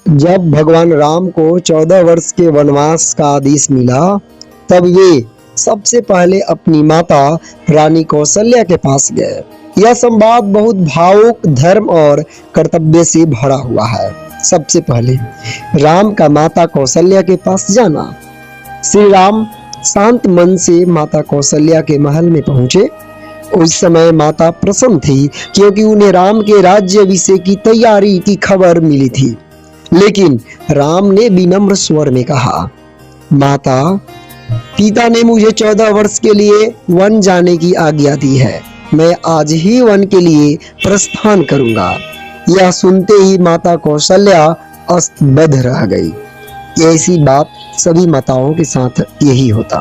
जब भगवान राम को 14 वर्ष के वनवास का आदेश मिला, तब वे सबसे पहले अपनी माता रानी कौशल्या के पास गए। यह संवाद बहुत भावुक, धर्म और कर्तव्य से भरा हुआ है। सबसे पहले राम का माता कौशल्या के पास जाना। श्री राम शांत मन से माता कौशल्या के महल में पहुंचे। उस समय माता प्रसन्न थी, क्योंकि उन्हें राम के राज्य अभिषेक की तैयारी की खबर मिली थी। लेकिन राम ने विनम्र स्वर में कहा, माता, पिता ने मुझे 14 वर्ष के लिए वन जाने की आज्ञा दी है। मैं आज ही वन के लिए प्रस्थान करूंगा। यह सुनते ही माता कौशल्या अस्तबद्ध रह गई। ऐसी बात सभी माताओं के साथ यही होता।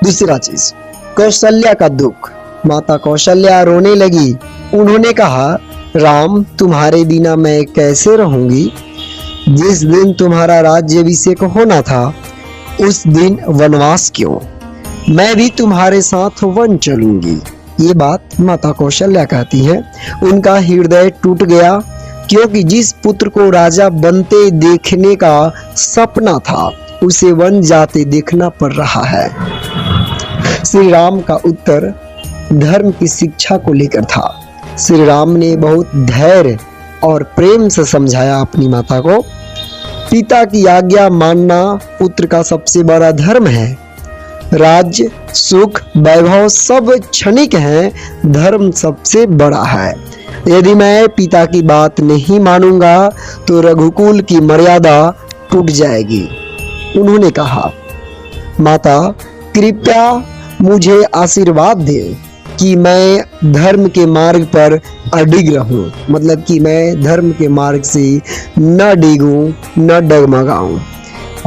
दूसरा चीज, कौशल्या का दुख। माता कौशल्या रोने लगी। उन्होंने कहा, राम, तुम्हारे बिना मैं कैसे रहूंगी? जिस दिन तुम्हारा राज्याभिषेक होना था, उस दिन वनवास क्यों? मैं भी तुम्हारे साथ वन चलूंगी। ये बात माता कौशल्या कहती हैं। उनका हृदय टूट गया, क्योंकि जिस पुत्र को राजा बनते देखने का सपना था, उसे वन जाते देखना पड़ रहा है। श्री राम का उत्तर धर्म की शिक्षा को लेकर था। श्री राम ने बहुत धैर्य और प्रेम से समझाया अपनी माता को। पिता की आज्ञा मानना पुत्र का सबसे बड़ा धर्म है। राज्य, सुख, वैभव सब क्षणिक हैं, धर्म सबसे बड़ा है। यदि मैं पिता की बात नहीं मानूंगा तो रघुकुल की मर्यादा टूट जाएगी। उन्होंने कहा, माता, कृपया मुझे आशीर्वाद दे कि मैं धर्म के मार्ग पर अडिग रहूं, मतलब कि मैं धर्म के मार्ग से न डिगूं, न डगमगाऊं।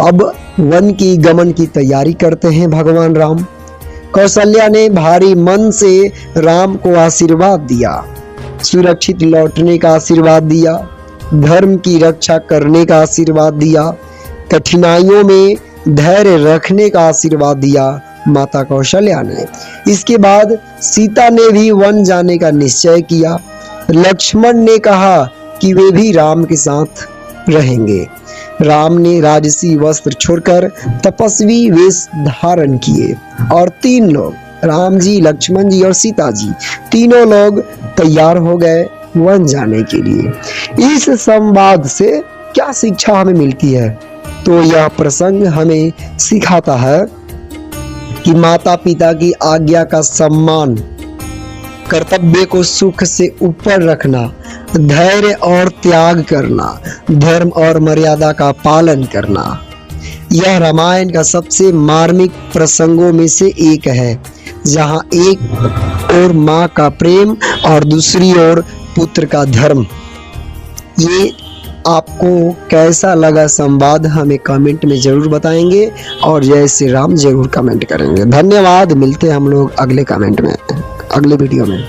अब वन की गमन की तैयारी करते हैं भगवान राम। कौशल्या ने भारी मन से राम को आशीर्वाद दिया, सुरक्षित लौटने का आशीर्वाद दिया, धर्म की रक्षा करने का आशीर्वाद दिया, कठिनाइयों में धैर्य रखने का आशीर्वाद दिया माता कौशल्या ने। इसके बाद सीता ने भी वन जाने का निश्चय किया। लक्ष्मण ने कहा कि वे भी राम के साथ रहेंगे। राम ने राजसी वस्त्र छोड़कर तपस्वी वेश धारण किए और 3 लोग, राम जी, लक्ष्मण जी और सीता जी, तीनों लोग तैयार हो गए वन जाने के लिए। इस संवाद से क्या शिक्षा हमें मिलती है? तो यह प्रसंग हमें सिखाता है कि माता पिता की आज्ञा का सम्मान, कर्तव्य को सुख से ऊपर रखना, धैर्य और त्याग करना, धर्म और मर्यादा का पालन करना, यह रामायण का सबसे मार्मिक प्रसंगों में से एक है, जहां एक ओर माँ का प्रेम और दूसरी ओर पुत्र का धर्म। ये आपको कैसा लगा संवाद हमें कमेंट में जरूर बताएंगे और जय श्री राम जरूर कमेंट करेंगे। धन्यवाद। मिलते हैं हम लोग अगले कमेंट में, अगले वीडियो में।